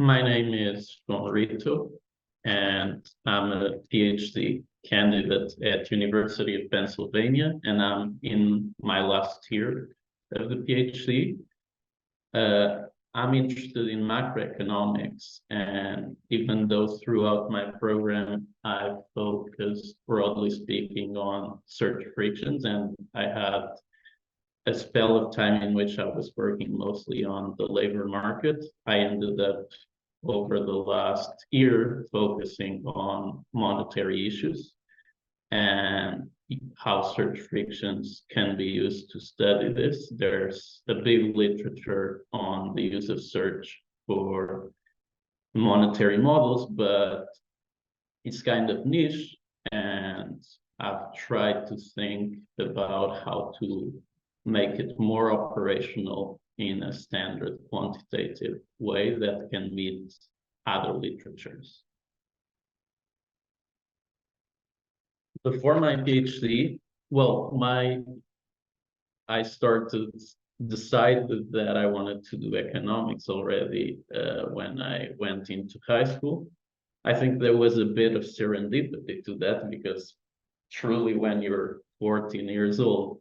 My name is João Ritto, and I'm a PhD candidate at University of Pennsylvania, and I'm in my last year of the PhD. I'm interested in macroeconomics, and even though throughout my program I've focused, broadly speaking, on search frictions, and I had a spell of time in which I was working mostly on the labor market, I ended up over the last year focusing on monetary issues and how search frictions can be used to study this. There's a big literature on the use of search for monetary models, but it's kind of niche, and I've tried to think about how to make it more operational in a standard quantitative way that can meet other literatures. Before my PhD, I decided that I wanted to do economics already when I went into high school. I think there was a bit of serendipity to that because truly when you're 14 years old,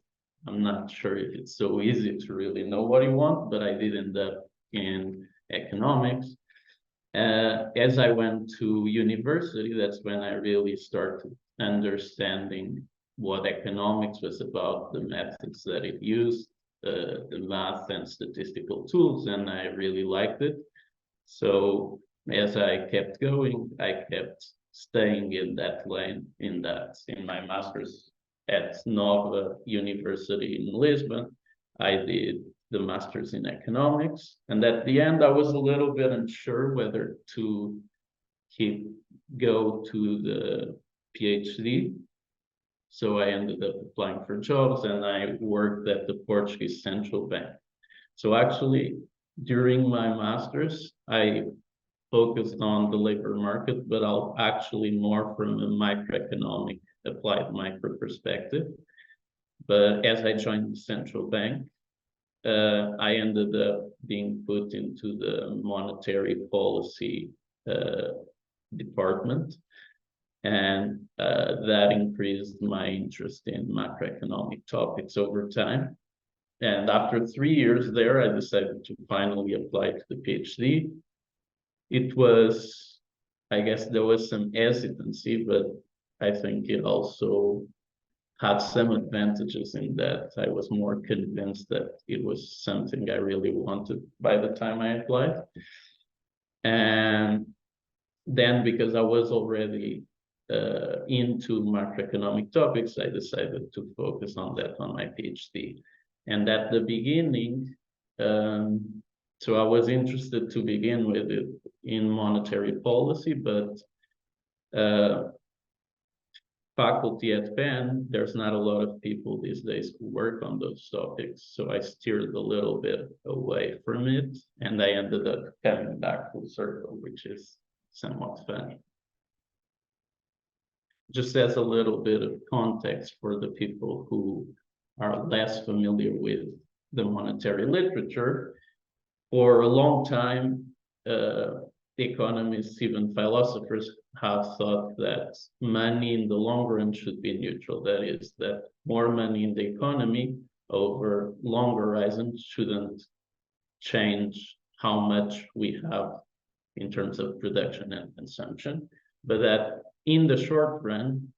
I'm not sure if it's so easy to really know what you want, but I did end up in economics. As I went to university, that's when I really started understanding what economics was about, the methods that it used, the math and statistical tools, and I really liked it. So as I kept going, I kept staying in that lane, in my master's at Nova University in Lisbon. I did the master's in economics, and at the end I was a little bit unsure whether to go to the PhD. So I ended up applying for jobs, and I worked at the Portuguese central bank. So actually, during my master's, I focused on the labor market, but I'll actually more from a microeconomic, applied micro perspective. But as I joined the central bank, I ended up being put into the monetary policy department, and that increased my interest in macroeconomic topics over time. And after 3 years there, I decided to finally apply to the PhD. It was, I guess there was some hesitancy, but I think it also had some advantages in that I was more convinced that it was something I really wanted by the time I applied. And then because I was already into macroeconomic topics, I decided to focus on that on my PhD. And at the beginning, so I was interested to begin with it in monetary policy, but faculty at Penn, there's not a lot of people these days who work on those topics. So I steered a little bit away from it, and I ended up coming back full circle, which is somewhat funny. Just as a little bit of context for the people who are less familiar with the monetary literature, for a long time, economists, even philosophers, have thought that money in the long run should be neutral. That is, that more money in the economy over long horizons shouldn't change how much we have in terms of production and consumption, but that in the short run,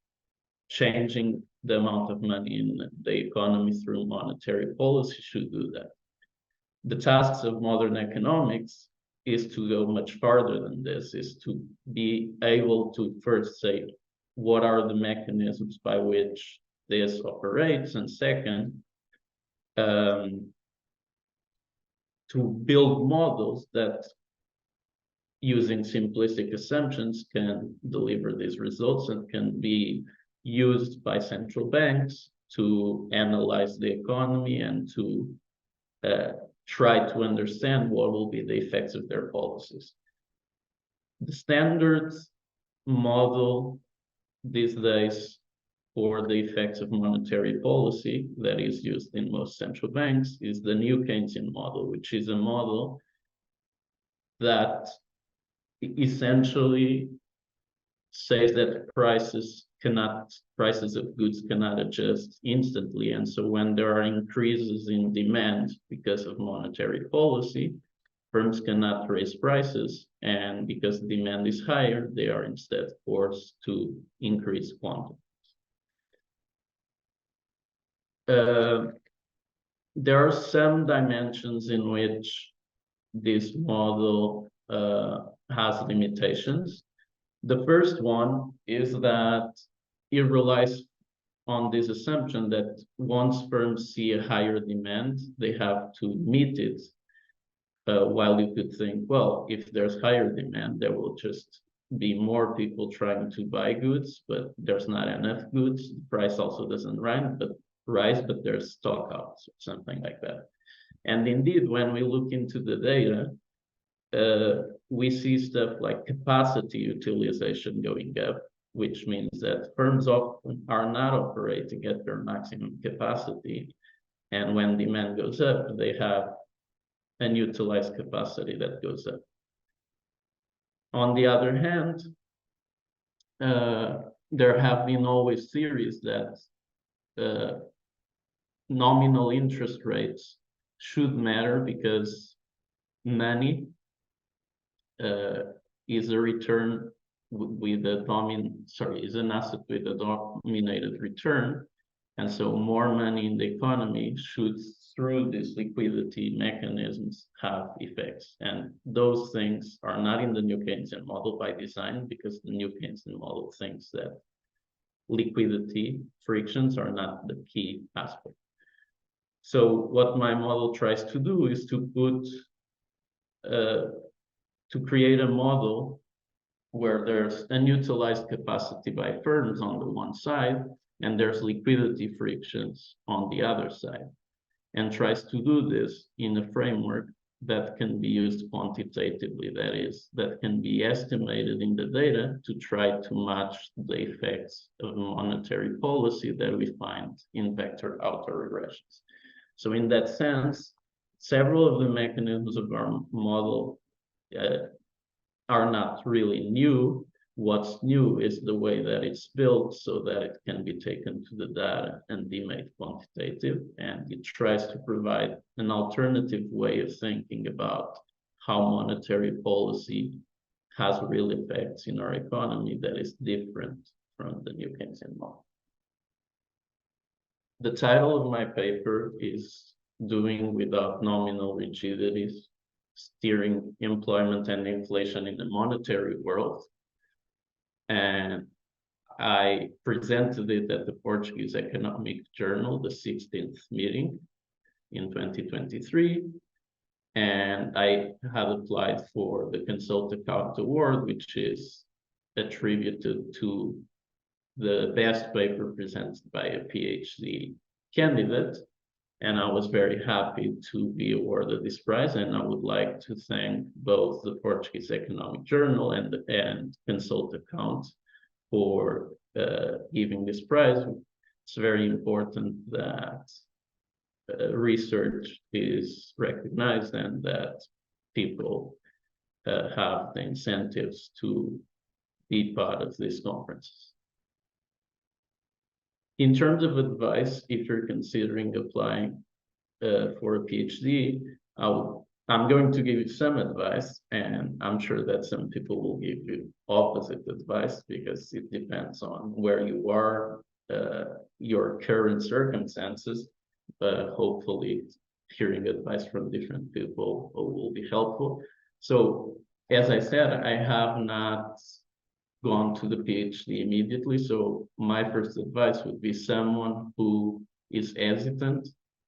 changing the amount of money in the economy through monetary policy should do that. The tasks of modern economics is to go much farther than this, is to be able to first say, what are the mechanisms by which this operates? And second, to build models that using simplistic assumptions can deliver these results and can be used by central banks to analyze the economy and to try to understand what will be the effects of their policies. The standard model these days for the effects of monetary policy that is used in most central banks is the new Keynesian model, which is a model that essentially says that prices of goods cannot adjust instantly. And so when there are increases in demand because of monetary policy, firms cannot raise prices. And because demand is higher, they are instead forced to increase quantity. There are some dimensions in which this model has limitations. The first one is that it relies on this assumption that once firms see a higher demand, they have to meet it. While you could think, well, if there's higher demand, there will just be more people trying to buy goods, but there's not enough goods. The price also doesn't rise, but there's stock outs or something like that. And indeed, when we look into the data, we see stuff like capacity utilization going up, which means that firms often are not operating at their maximum capacity. And when demand goes up, they have unutilized capacity that goes up. On the other hand, there have been always theories that nominal interest rates should matter because money is a return with is an asset with a dominated return. And so more money in the economy should, through these liquidity mechanisms, have effects. And those things are not in the new Keynesian model by design, because the new Keynesian model thinks that liquidity frictions are not the key aspect. So what my model tries to do is to create a model where there's unutilized capacity by firms on the one side, and there's liquidity frictions on the other side, and tries to do this in a framework that can be used quantitatively, that is, that can be estimated in the data to try to match the effects of monetary policy that we find in vector autoregressions. So in that sense, several of the mechanisms of our model are not really new. What's new is the way that it's built so that it can be taken to the data and be made quantitative. And it tries to provide an alternative way of thinking about how monetary policy has real effects in our economy that is different from the new Keynesian model. The title of my paper is Doing Without Nominal Rigidities, Steering Employment and Inflation in the Monetary World. And I presented it at the Portuguese Economic Journal, the 16th meeting in 2023. And I had applied for the Consultaccount Award, which is attributed to the best paper presented by a PhD candidate. And I was very happy to be awarded this prize. And I would like to thank both the Portuguese Economic Journal and Consultaccount for giving this prize. It's very important that research is recognized and that people have the incentives to be part of these conferences. In terms of advice, if you're considering applying for a PhD, I'm going to give you some advice, and I'm sure that some people will give you opposite advice because it depends on where you are, your current circumstances, but hopefully hearing advice from different people will be helpful. So, as I said, I have not gone to the PhD immediately. So my first advice would be someone who is hesitant.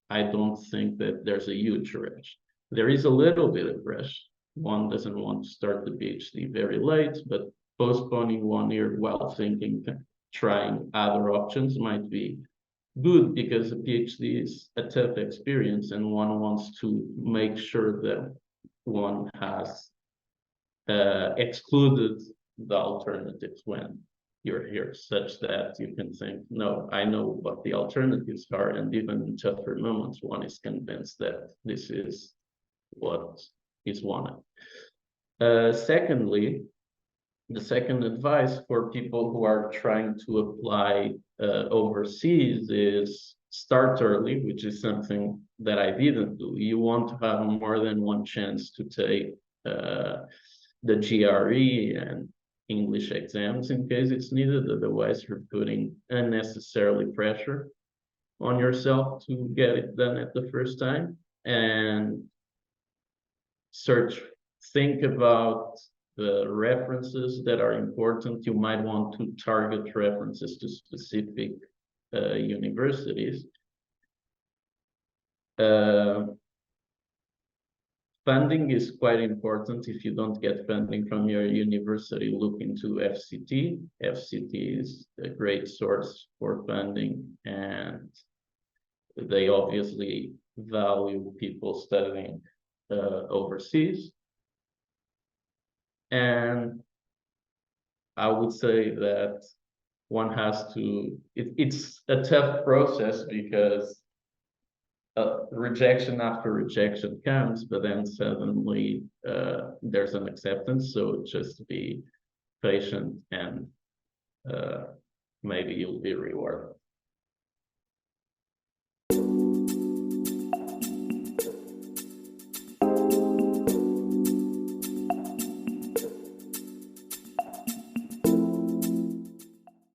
I don't think that there's a huge rush. There is a little bit of rush. One doesn't want to start the PhD very late, but postponing 1 year while trying other options might be good because a PhD is a tough experience and one wants to make sure that one has excluded the alternatives when you're here, such that you can think, no, I know what the alternatives are, and even in tougher moments, one is convinced that this is what is wanted. Secondly, the second advice for people who are trying to apply overseas is start early, which is something that I didn't do. You want to have more than one chance to take the GRE and English exams in case it's needed. Otherwise, you're putting unnecessarily pressure on yourself to get it done at the first time. And think about the references that are important. You might want to target references to specific universities. Funding is quite important. If you don't get funding from your university, look into FCT. FCT is a great source for funding, and they obviously value people studying overseas. And I would say that one has to, it's a tough process because rejection after rejection comes, but then suddenly there's an acceptance. So just be patient and maybe you'll be rewarded.